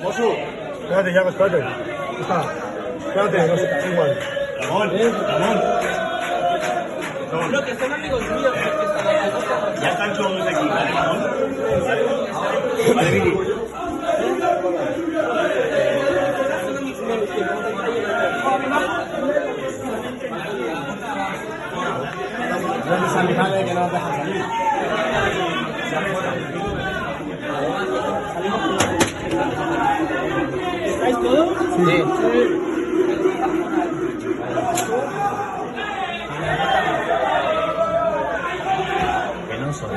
Mosso, espérate, ya, espérate. Está. Espérate, no sé, igual. Ramón, Ramón. Lo que son amigos míos. Ya están todos aquí, ¿vale, Ramón? Vale, Vicky. Grandes animales que no nos dejan salir. ¿Estáis todos? Sí. Que no son.